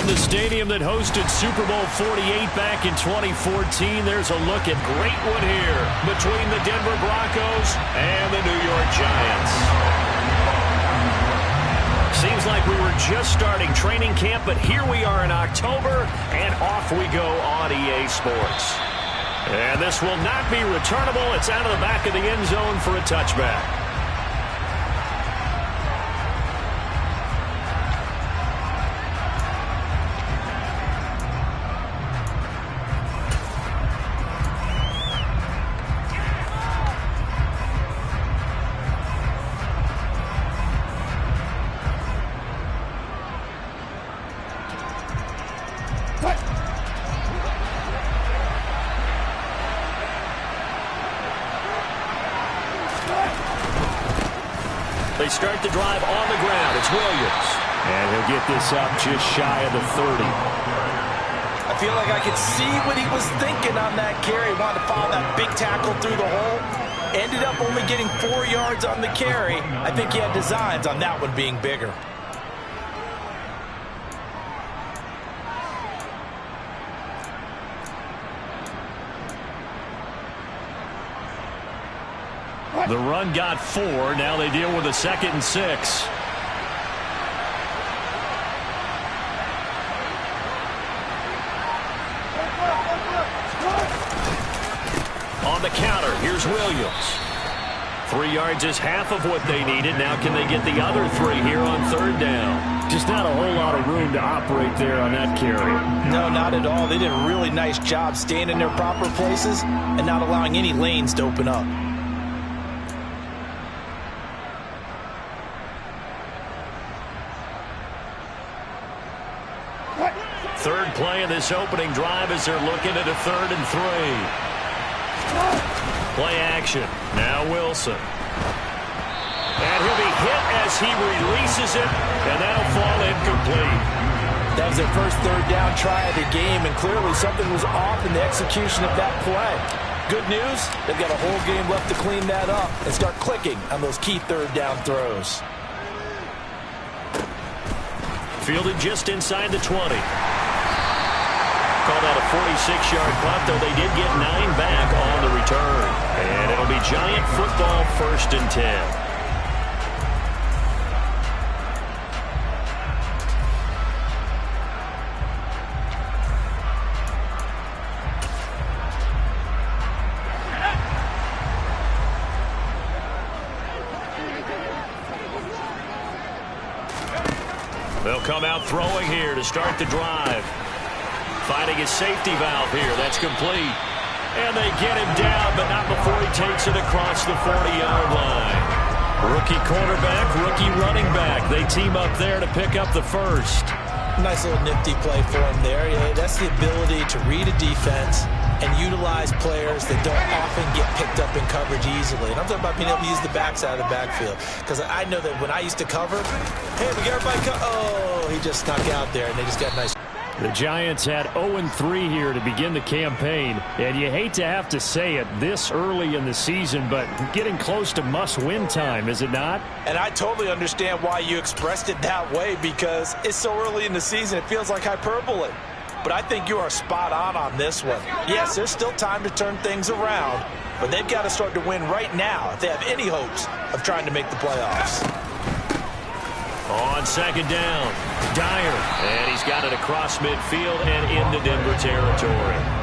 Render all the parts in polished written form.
From the stadium that hosted Super Bowl 48 back in 2014, there's a look at great one here between the Denver Broncos and the New York Giants. Seems like we were just starting training camp, but here we are in October, and off we go on EA Sports. And this will not be returnable. It's out of the back of the end zone for a touchback. They start the drive on the ground. It's Williams. And he'll get this up just shy of the 30. I feel like I could see what he was thinking on that carry. Wanted to follow that big tackle through the hole. Ended up only getting 4 yards on the carry. I think he had designs on that one being bigger. The run got 4. Now they deal with a 2nd and 6. On the counter, here's Williams. 3 yards is half of what they needed. Now can they get the other 3 here on 3rd down? Just not a whole lot of room to operate there on that carry. No, not at all. They did a really nice job staying in their proper places and not allowing any lanes to open up. Third play of this opening drive as they're looking at a 3rd and 3. Play action. Now Wilson. And he'll be hit as he releases it, and that'll fall incomplete. That was their first 3rd down try of the game, and clearly something was off in the execution of that play. Good news, they've got a whole game left to clean that up and start clicking on those key 3rd down throws. Fielded just inside the 20. Called out a 46-yard punt, though they did get 9 back on the return. And it'll be Giant football, 1st and 10. They'll come out throwing here to start the drive. Finding his safety valve here. That's complete. And they get him down, but not before he takes it across the 40-yard line. Rookie quarterback, rookie running back. They team up there to pick up the first. Nice little nifty play for him there. Yeah, that's the ability to read a defense and utilize players that don't often get picked up in coverage easily. And I'm talking about being able to use the backside of the backfield. Because I know that when I used to cover, hey, we got everybody oh, he just snuck out there, and they just got a nice. The Giants had 0-3 here to begin the campaign, and you hate to have to say it this early in the season, but getting close to must-win time, is it not? And I totally understand why you expressed it that way, because it's so early in the season, it feels like hyperbole. But I think you are spot on this one. Yes, there's still time to turn things around, but they've got to start to win right now if they have any hopes of trying to make the playoffs. On 2nd down, Dyer, and he's got it across midfield and into Denver territory.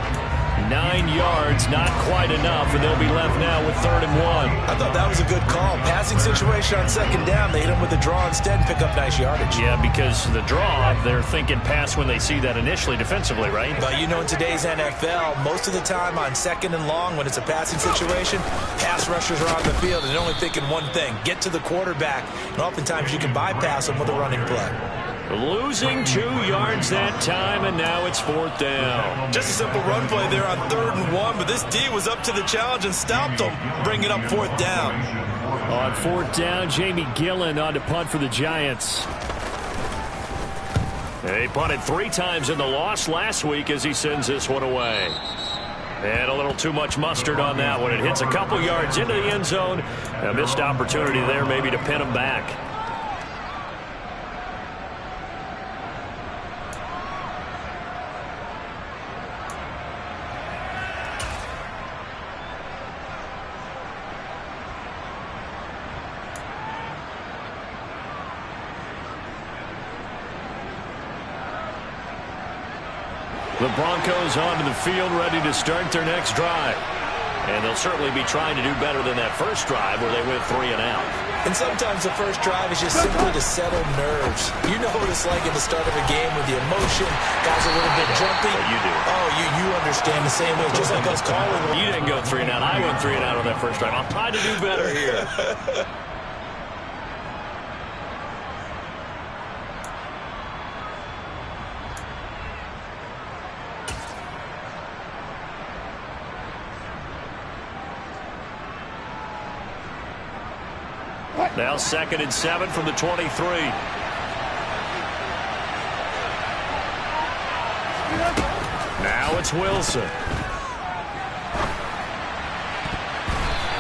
9 yards, not quite enough, and they'll be left now with 3rd and 1. I thought that was a good call. Passing situation on 2nd down, they hit him with a draw instead and pick up nice yardage. Yeah, because the draw, they're thinking pass when they see that initially defensively, right? But you know, in today's NFL, most of the time on 2nd and long, when it's a passing situation, pass rushers are on the field and they're only thinking one thing, get to the quarterback. And oftentimes you can bypass them with a running play. Losing 2 yards that time, and now it's 4th down. Just a simple run play there on 3rd and 1, but this D was up to the challenge and stopped them, bringing up 4th down. On 4th down, Jamie Gillen on to punt for the Giants. They punted 3 times in the loss last week as he sends this one away. And a little too much mustard on that one. It hits a couple yards into the end zone. A missed opportunity there maybe to pin him back. The Broncos onto the field, ready to start their next drive. And they'll certainly be trying to do better than that first drive where they went 3 and out. And sometimes the first drive is just simply to settle nerves. You know what it's like at the start of a game with the emotion. Guys are a little bit jumpy. But you do. Oh, you understand the same way, just like us calling. You didn't go 3 and out. I went 3 and out on that first drive. I'm trying to do better here. Now 2nd and 7 from the 23. Now it's Wilson.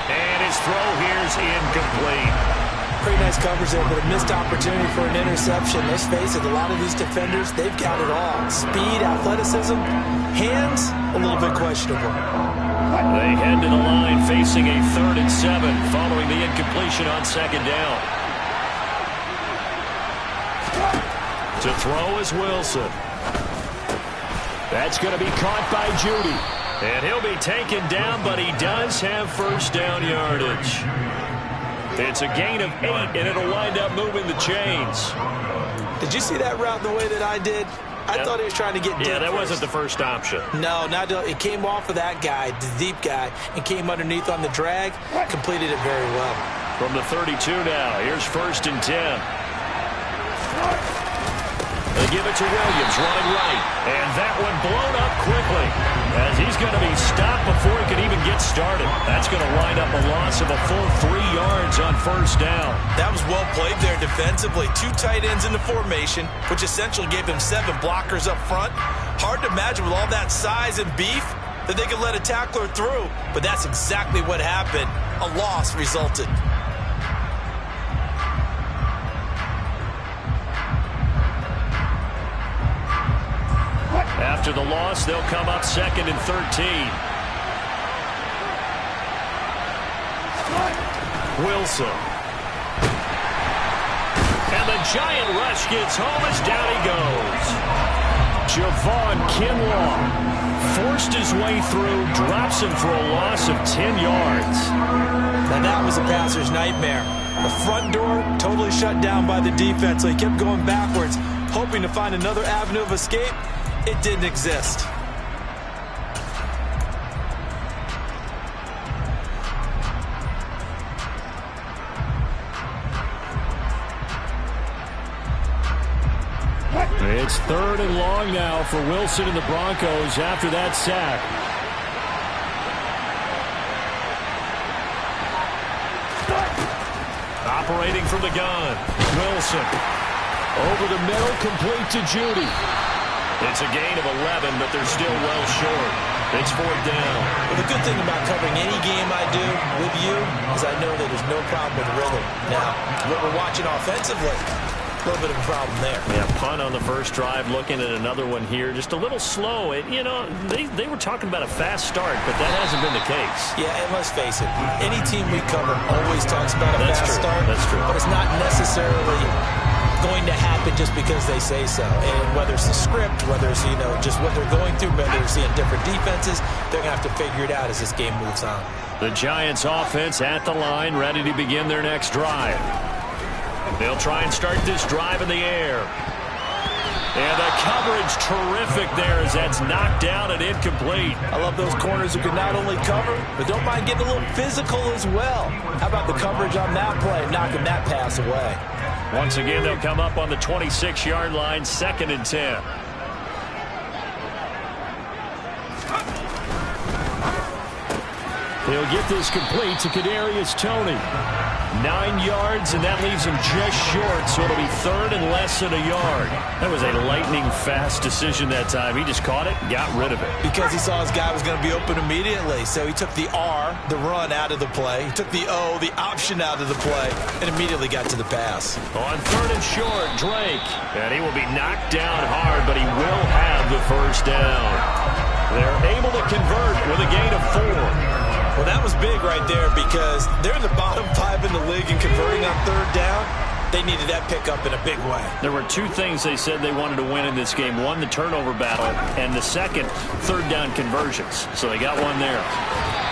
And his throw here's incomplete. Pretty nice coverage there, but a missed opportunity for an interception. Let's face it, a lot of these defenders, they've got it all. Speed, athleticism, hands, a little bit questionable. They head to the line facing a 3rd and 7 following the incompletion on 2nd down. To throw is Wilson. That's going to be caught by Judy. And he'll be taken down, but he does have first down yardage. It's a gain of 8, and it'll wind up moving the chains. Did you see that route the way that I did? I thought he was trying to get deep. Yeah, that first. wasn't the first option. No, it came off of that guy, the deep guy, and came underneath on the drag. Completed it very well. From the 32 now, here's 1st and 10. They give it to Williams, running right. And that one blown up quickly, as he's going to be stopped before he can even get started. That's going to wind up a loss of a full 3 yards on 1st down. That was well played there defensively. 2 tight ends in the formation, which essentially gave them 7 blockers up front. Hard to imagine with all that size and beef that they could let a tackler through. But that's exactly what happened. A loss resulted. After the loss, they'll come up 2nd and 13. Wilson. And the giant rush gets home as down he goes. Javon Kinlaw forced his way through, drops him for a loss of 10 yards. Now that was a passer's nightmare. The front door totally shut down by the defense, so he kept going backwards, hoping to find another avenue of escape. It didn't exist. It's 3rd and long now for Wilson and the Broncos after that sack. Operating from the gun, Wilson. Over the middle, complete to Judy. It's a gain of 11, but they're still well short. It's 4th down. Well, the good thing about covering any game I do with you is I know that there's no problem with rhythm. Now, what we're watching offensively, a little bit of a problem there. Yeah, punt on the first drive, looking at another one here. Just a little slow. You know, they were talking about a fast start, but that hasn't been the case. Yeah, and let's face it, any team we cover always talks about a fast start. That's true. But it's not necessarily going to happen just because they say so. And whether it's the script, whether it's, just what they're going through, whether they're seeing different defenses, they're going to have to figure it out as this game moves on. The Giants offense at the line, ready to begin their next drive. They'll try and start this drive in the air. And the coverage terrific there as that's knocked down and incomplete. I love those corners who can not only cover, but don't mind getting a little physical as well. How about the coverage on that play, knocking that pass away? Once again, they'll come up on the 26-yard line, 2nd and 10. He'll get this complete to Kadarius Toney. 9 yards, and that leaves him just short, so it'll be 3rd and less than a yard. That was a lightning-fast decision that time. He just caught it, got rid of it. Because he saw his guy was going to be open immediately, so he took the R, the run, out of the play. He took the O, the option, out of the play, and immediately got to the pass. On 3rd and short, Drake. And he will be knocked down hard, but he will have the first down. They're able to convert with a gain of 4. Well, that was big right there because they're in the bottom 5 in the league in converting on 3rd down. They needed that pickup in a big way. There were two things they said they wanted to win in this game. One, the turnover battle, and the second, third down conversions. So they got one there.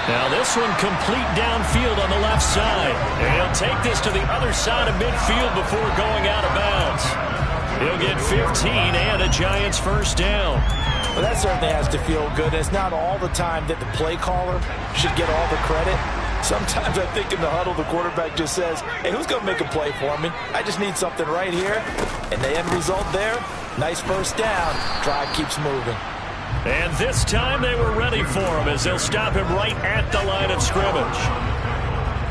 Now this one complete downfield on the left side. And he'll take this to the other side of midfield before going out of bounds. He'll get 15 and a Giants first down. Well, that certainly has to feel good. It's not all the time that the play caller should get all the credit. Sometimes I think in the huddle, the quarterback just says, hey, who's going to make a play for me? I just need something right here. And the end result there, nice first down. Drive keeps moving. And this time they were ready for him as they'll stop him right at the line of scrimmage.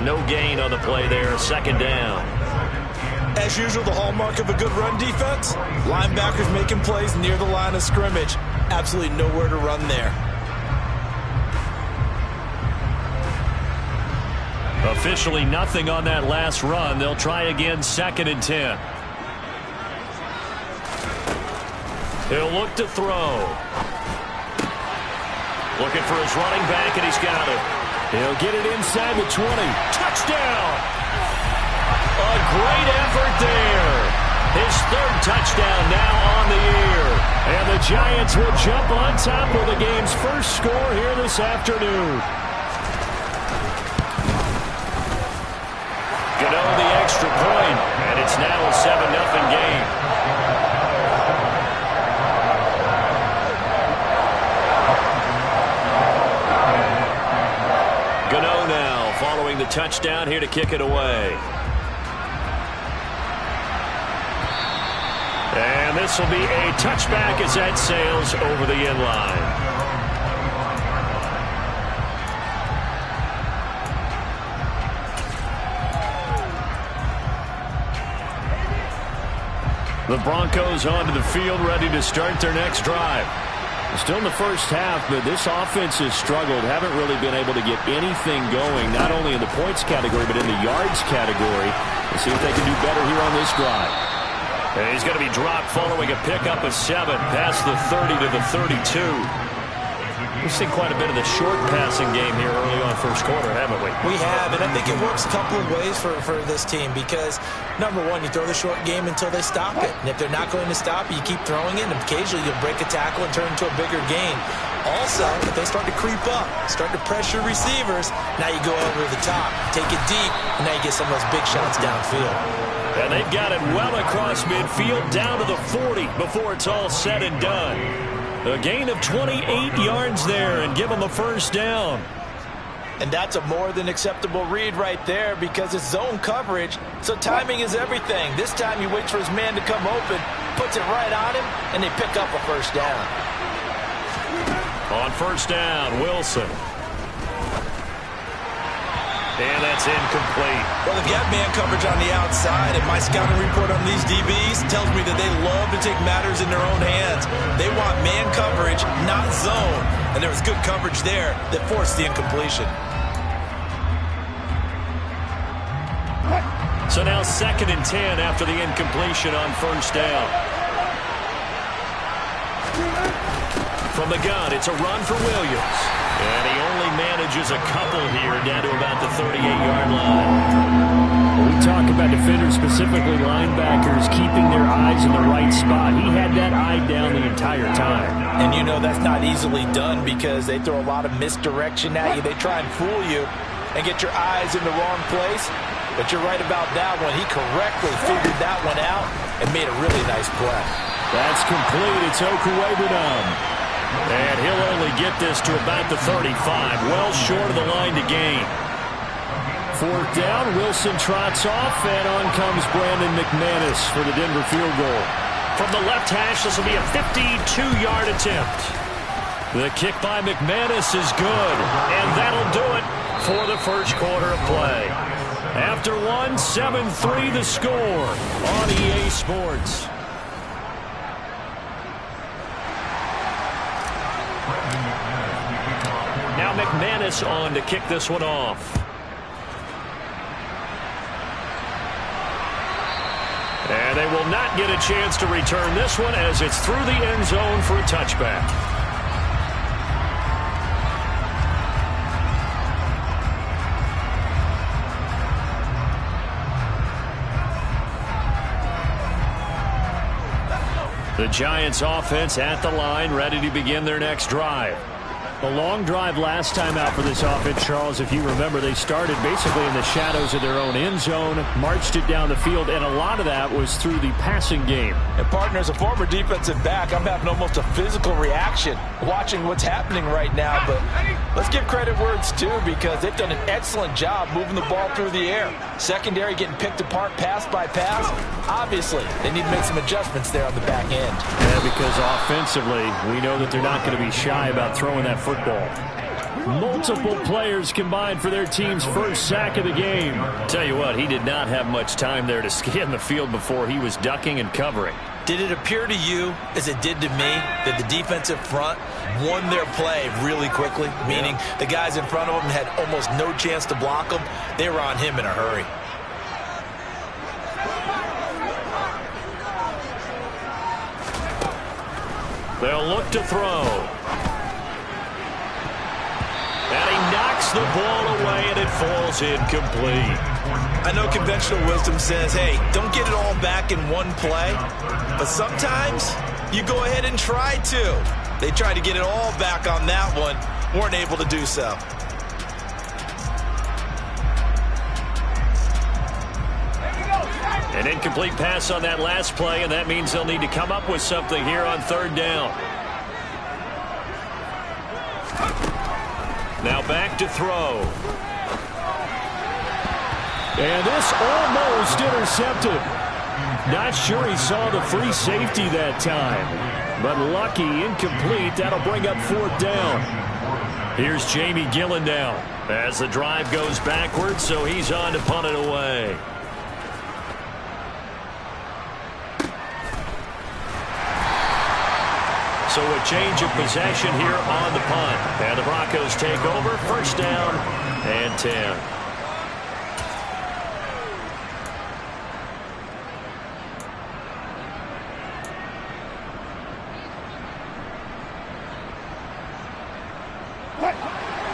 No gain on the play there, second down. As usual, the hallmark of a good run defense, linebackers making plays near the line of scrimmage. Absolutely nowhere to run there. Officially nothing on that last run. They'll try again, 2nd and 10. He'll look to throw. Looking for his running back, and he's got it. He'll get it inside the 20. Touchdown! A great effort there. His third touchdown now on the year. And the Giants will jump on top with the game's first score here this afternoon. Gano the extra point, and it's now a 7-0 game. Gano now following the touchdown here to kick it away. And this will be a touchback as that sails over the end line. The Broncos onto the field, ready to start their next drive. Still in the first half, but this offense has struggled. Haven't really been able to get anything going, not only in the points category, but in the yards category. Let's see if they can do better here on this drive. And he's going to be dropped following a pickup of 7 past the 30 to the 32. We've seen quite a bit of the short passing game here early on first quarter, haven't we? We have, and I think it works a couple of ways for this team because, number one, you throw the short game until they stop it. And if they're not going to stop it, you keep throwing it, and occasionally you'll break a tackle and turn into a bigger gain. Also, if they start to creep up, start to pressure receivers, now you go over the top, take it deep, and now you get some of those big shots downfield. And they've got it well across midfield down to the 40 before it's all said and done. A gain of 28 yards there and give them a first down. And that's a more than acceptable read right there because it's zone coverage, so timing is everything. This time he waits for his man to come open, puts it right on him, and they pick up a first down. On first down, Wilson. And that's incomplete. Well, they've got man coverage on the outside, and my scouting report on these DBs tells me that they love to take matters in their own hands. They want man coverage, not zone. And there was good coverage there that forced the incompletion. So now 2nd and 10 after the incompletion on first down. From the gun, it's a run for Williams. And he only manages a couple here down to about the 38-yard line. When we talk about defenders, specifically linebackers, keeping their eyes in the right spot. He had that eye down the entire time. And you know that's not easily done because they throw a lot of misdirection at you. They try and fool you and get your eyes in the wrong place. But you're right about that one. He correctly figured that one out and made a really nice play. That's complete. It's Okuwebunam. And he'll only get this to about the 35, well short of the line to gain. 4th down, Wilson trots off, and on comes Brandon McManus for the Denver field goal. From the left hash, this will be a 52-yard attempt. The kick by McManus is good, and that'll do it for the first quarter of play. After one, 7-3 the score on EA Sports. Now McManus on to kick this one off. And they will not get a chance to return this one as it's through the end zone for a touchback. The Giants offense at the line, ready to begin their next drive. A long drive last time out for this offense, Charles. If you remember, they started basically in the shadows of their own end zone, marched it down the field, and a lot of that was through the passing game. And, partner, as a former defensive back, I'm having almost a physical reaction watching what's happening right now. But let's give credit where it's due, because they've done an excellent job moving the ball through the air. Secondary getting picked apart pass by pass. Obviously, they need to make some adjustments there on the back end. Yeah, because offensively, we know that they're not going to be shy about throwing that football. Multiple players combined for their team's first sack of the game. Tell you what, he did not have much time there to scan the field before he was ducking and covering. Did it appear to you, as it did to me, that the defensive front won their play really quickly? Meaning the guys in front of them had almost no chance to block him. They were on him in a hurry. They'll look to throw. And he knocks the ball away, and it falls incomplete. I know conventional wisdom says, hey, don't get it all back in one play. But sometimes you go ahead and try to. They tried to get it all back on that one. Weren't able to do so. An incomplete pass on that last play, and that means they'll need to come up with something here on third down. Now back to throw. And this almost intercepted. Not sure he saw the free safety that time. But lucky, incomplete. That'll bring up fourth down. Here's Jamie Gillen now as the drive goes backwards, so he's on to punt it away. So a change of possession here on the punt. And the Broncos take over, first down and 10.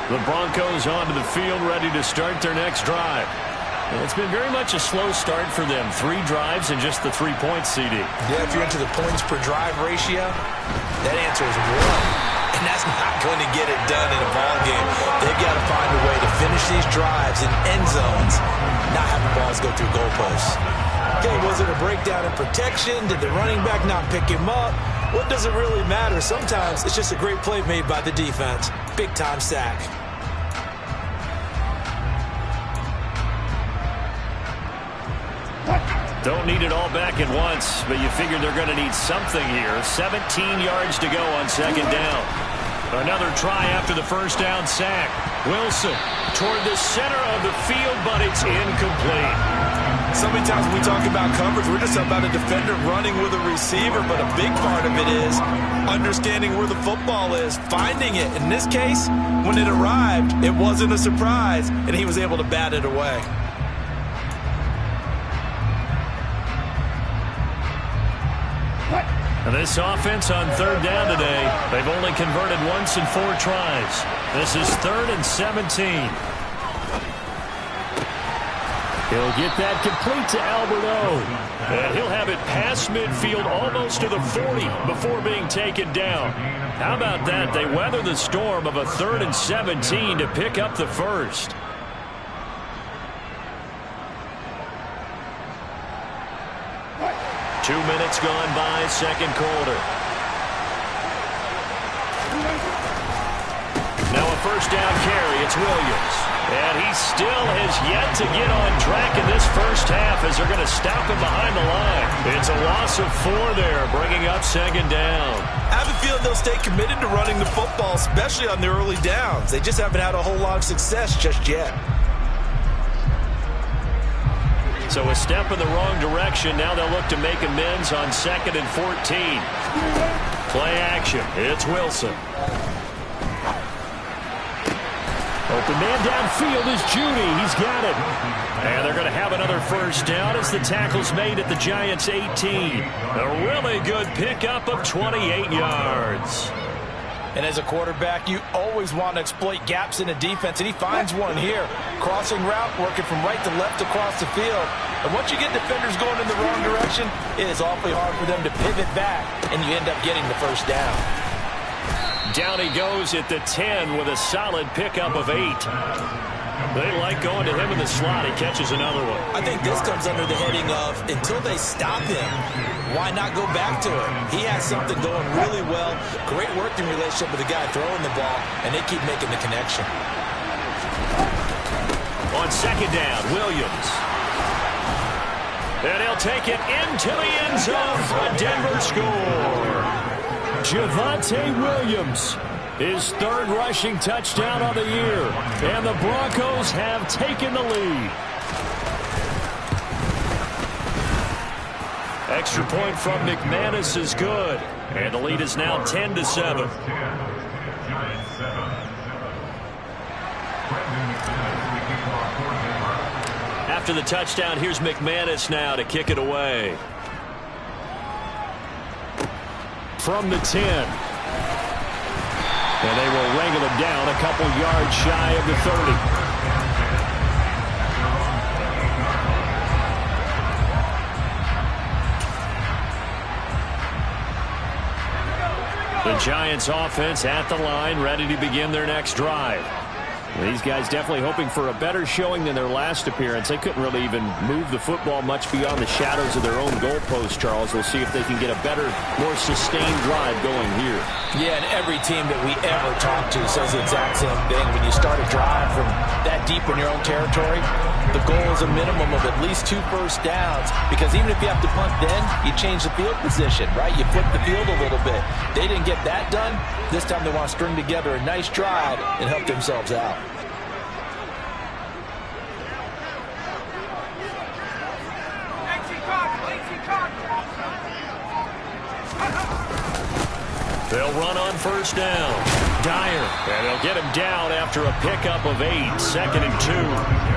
The Broncos onto the field, ready to start their next drive. It's been very much a slow start for them. 3 drives and just the 3 points, CD. Yeah, if you're into the points per drive ratio, that answer is 1. And that's not going to get it done in a ball game. They've got to find a way to finish these drives in end zones, not having balls go through goalposts. Okay, was it a breakdown in protection? Did the running back not pick him up? What does it really matter? Sometimes it's just a great play made by the defense. Big-time sack. Don't need it all back at once, but you figure they're going to need something here. 17 yards to go on second down. Another try after the first down sack. Wilson toward the center of the field, but it's incomplete. So many times when we talk about coverage, we're just about a defender running with a receiver, but a big part of it is understanding where the football is, finding it. In this case, when it arrived, it wasn't a surprise, and he was able to bat it away. And this offense on third down today, they've only converted once in 4 tries. This is 3rd and 17. He'll get that complete to Alberto. And he'll have it past midfield almost to the 40 before being taken down. How about that? They weather the storm of a 3rd and 17 to pick up the first. Two minutes gone by, second quarter. Now a first down carry. It's Williams. And he still has yet to get on track in this first half as they're going to stop him behind the line. It's a loss of 4 there, bringing up second down. I have a feeling they'll stay committed to running the football, especially on the early downs. They just haven't had a whole lot of success just yet. So a step in the wrong direction. Now they'll look to make amends on 2nd and 14. Play action. It's Wilson. Open man downfield is Judy. He's got it. And they're going to have another first down as the tackle's made at the Giants' 18. A really good pickup of 28 yards. And as a quarterback, you always want to exploit gaps in a defense, and he finds one here. Crossing route, working from right to left across the field. And once you get defenders going in the wrong direction, it is awfully hard for them to pivot back, and you end up getting the first down. Down he goes at the 10 with a solid pickup of 8. They like going to him in the slot. He catches another one. I think this comes under the heading of, until they stop him, why not go back to him? He has something going really well. Great working relationship with the guy throwing the ball, and they keep making the connection. On second down, Williams. And he'll take it into the end zone for a Denver score. Javonte Williams, his third rushing touchdown of the year. And the Broncos have taken the lead. Extra point from McManus is good. And the lead is now 10-7. After the touchdown, here's McManus now to kick it away. From the 10. And they will wrangle him down a couple yards shy of the 30. The Giants offense at the line, ready to begin their next drive. These guys definitely hoping for a better showing than their last appearance. They couldn't really even move the football much beyond the shadows of their own goalpost, Charles. We'll see if they can get a better, more sustained drive going here. Yeah, and every team that we ever talk to says the exact same thing. When you start a drive from that deep in your own territory, the goal is a minimum of at least 2 first downs, because even if you have to punt then, you change the field position, right? You flip the field a little bit. They didn't get that done. This time they want to string together a nice drive and help themselves out. They'll run on first down. Dyer. And they'll get him down after a pickup of 8. 2nd and 2.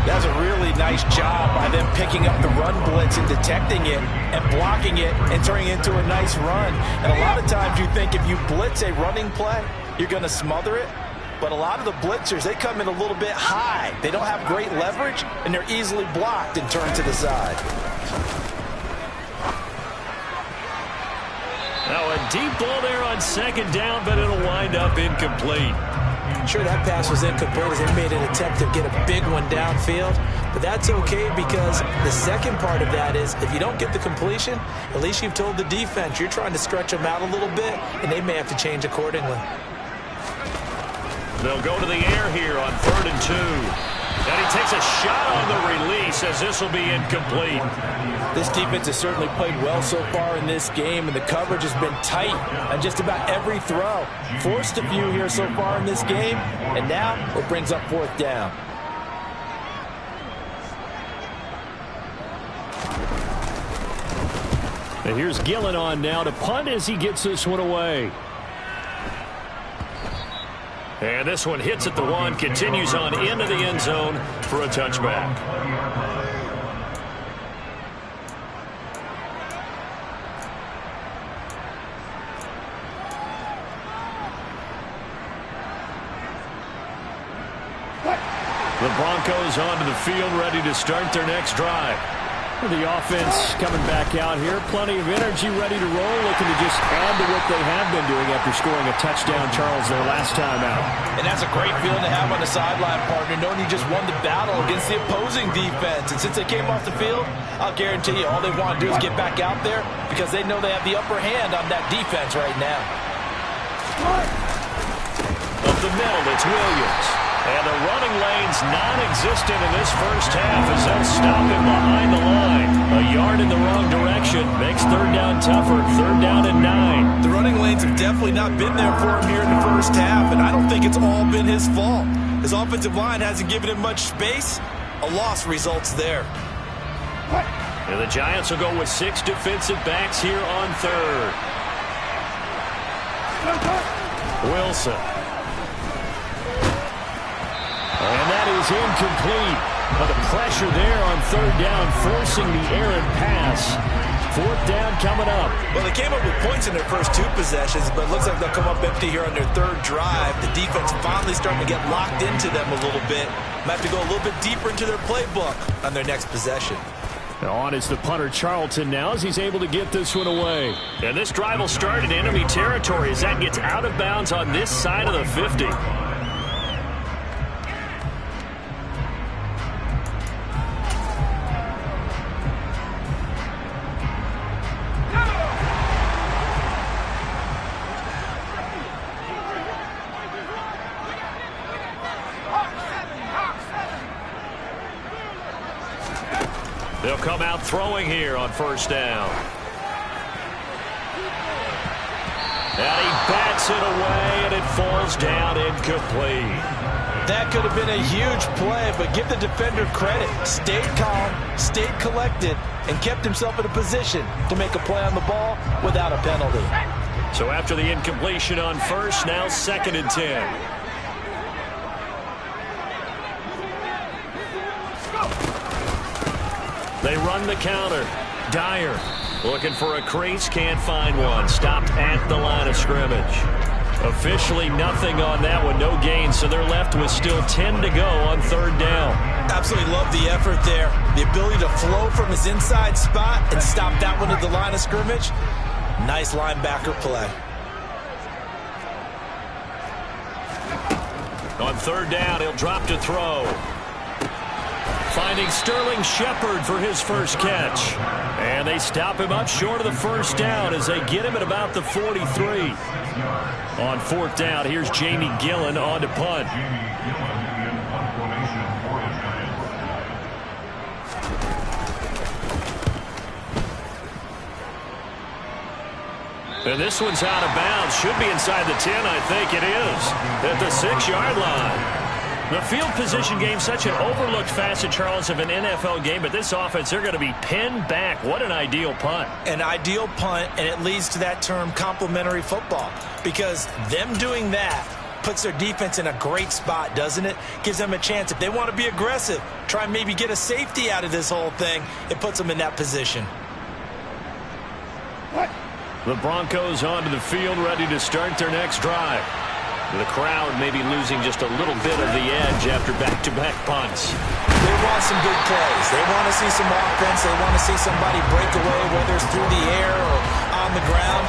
That's a really nice job by them picking up the run blitz and detecting it and blocking it and turning it into a nice run. And a lot of times you think if you blitz a running play, you're going to smother it. But a lot of the blitzers, they come in a little bit high. They don't have great leverage, and they're easily blocked and turned to the side. Now a deep ball there on 2nd down, but it'll wind up incomplete. Sure, that pass was incomplete as they made an attempt to get a big one downfield. But that's okay, because the second part of that is if you don't get the completion, at least you've told the defense you're trying to stretch them out a little bit, and they may have to change accordingly. They'll go to the air here on 3rd and 2. And he takes a shot on the release as this will be incomplete. This defense has certainly played well so far in this game, and the coverage has been tight on just about every throw. Forced a few here so far in this game, and now it brings up 4th down. And here's Gillen on now to punt as he gets this one away. And this one hits at the 1, continues on into the end zone for a touchback. The Broncos onto the field, ready to start their next drive. The offense coming back out here. Plenty of energy, ready to roll, looking to just add to what they have been doing after scoring a touchdown, Charles, their last time out. And that's a great feeling to have on the sideline, partner, knowing you just won the battle against the opposing defense. And since they came off the field, I'll guarantee you all they want to do is get back out there, because they know they have the upper hand on that defense right now. Up the middle, it's Williams. And the running lane's non-existent in this first half as they'll stop him behind the line. A yard in the wrong direction makes 3rd down tougher. 3rd down and 9. The running lanes have definitely not been there for him here in the first half, and I don't think it's all been his fault. His offensive line hasn't given him much space. A loss results there. And the Giants will go with 6 defensive backs here on 3rd. Wilson. And that is incomplete. But the pressure there on 3rd down, forcing the errant pass. 4th down coming up. Well, they came up with points in their first 2 possessions, but it looks like they'll come up empty here on their 3rd drive. The defense finally starting to get locked into them a little bit. Might have to go a little bit deeper into their playbook on their next possession. On is the punter Charlton now as he's able to get this one away. And this drive will start in enemy territory as that gets out of bounds on this side of the 50. They'll come out throwing here on 1st down. And he bats it away, and it falls down incomplete. That could have been a huge play, but give the defender credit. Stayed calm, stayed collected, and kept himself in a position to make a play on the ball without a penalty. So after the incompletion on 1st, now 2nd and 10. They run the counter. Dyer looking for a crease, can't find one. Stopped at the line of scrimmage. Officially nothing on that one, no gain, so they're left with still 10 to go on 3rd down. Absolutely love the effort there. The ability to flow from his inside spot and stop that one at the line of scrimmage. Nice linebacker play. On 3rd down, he'll drop to throw. Finding Sterling Shepard for his first catch. And they stop him up short of the 1st down as they get him at about the 43. On 4th down, here's Jamie Gillen on to punt. And this one's out of bounds. Should be inside the 10, I think it is. At the 6-yard line. The field position game, such an overlooked facet, Charles, of an NFL game, but this offense, they're going to be pinned back. What an ideal punt. An ideal punt, and it leads to that term complementary football, because them doing that puts their defense in a great spot, doesn't it? Gives them a chance. If they want to be aggressive, try and maybe get a safety out of this whole thing, it puts them in that position. The Broncos onto the field, ready to start their next drive. The crowd maybe losing just a little bit of the edge after back-to-back punts. They want some big plays. They want to see some offense. They want to see somebody break away, whether it's through the air or on the ground.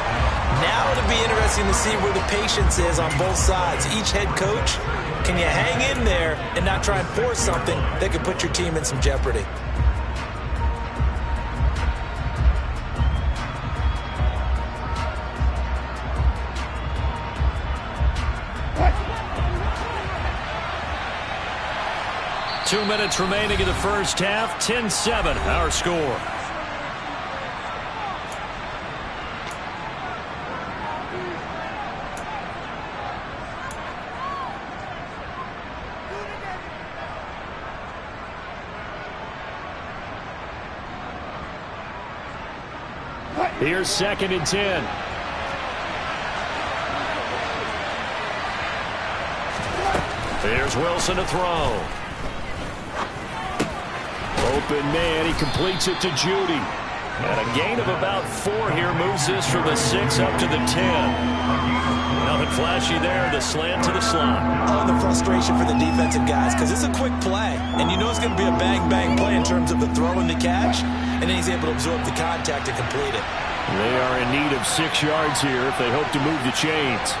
Now it'll be interesting to see where the patience is on both sides. Each head coach, can you hang in there and not try and force something that could put your team in some jeopardy? Two minutes remaining in the first half. 10-7, our score. Here's 2nd and 10. Here's Wilson to throw. Open man, he completes it to Judy. And a gain of about 4 here moves this from the 6 up to the 10. Nothing flashy there, the slant to the slot. Oh, the frustration for the defensive guys, because it's a quick play. And you know it's going to be a bang-bang play in terms of the throw and the catch. And then he's able to absorb the contact and complete it. They are in need of 6 yards here if they hope to move the chains.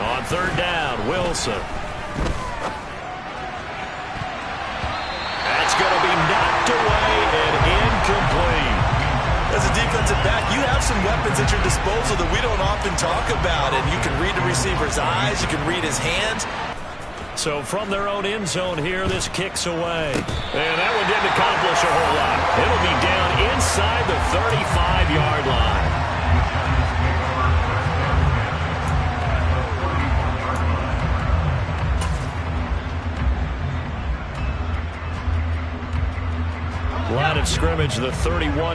On 3rd down, Wilson. That's going to be knocked away and incomplete. As a defensive back, you have some weapons at your disposal that we don't often talk about. And you can read the receiver's eyes. You can read his hands. So from their own end zone here, this kicks away. And that one didn't accomplish a whole lot. It'll be down inside the 35-yard line. Line of scrimmage, the 31.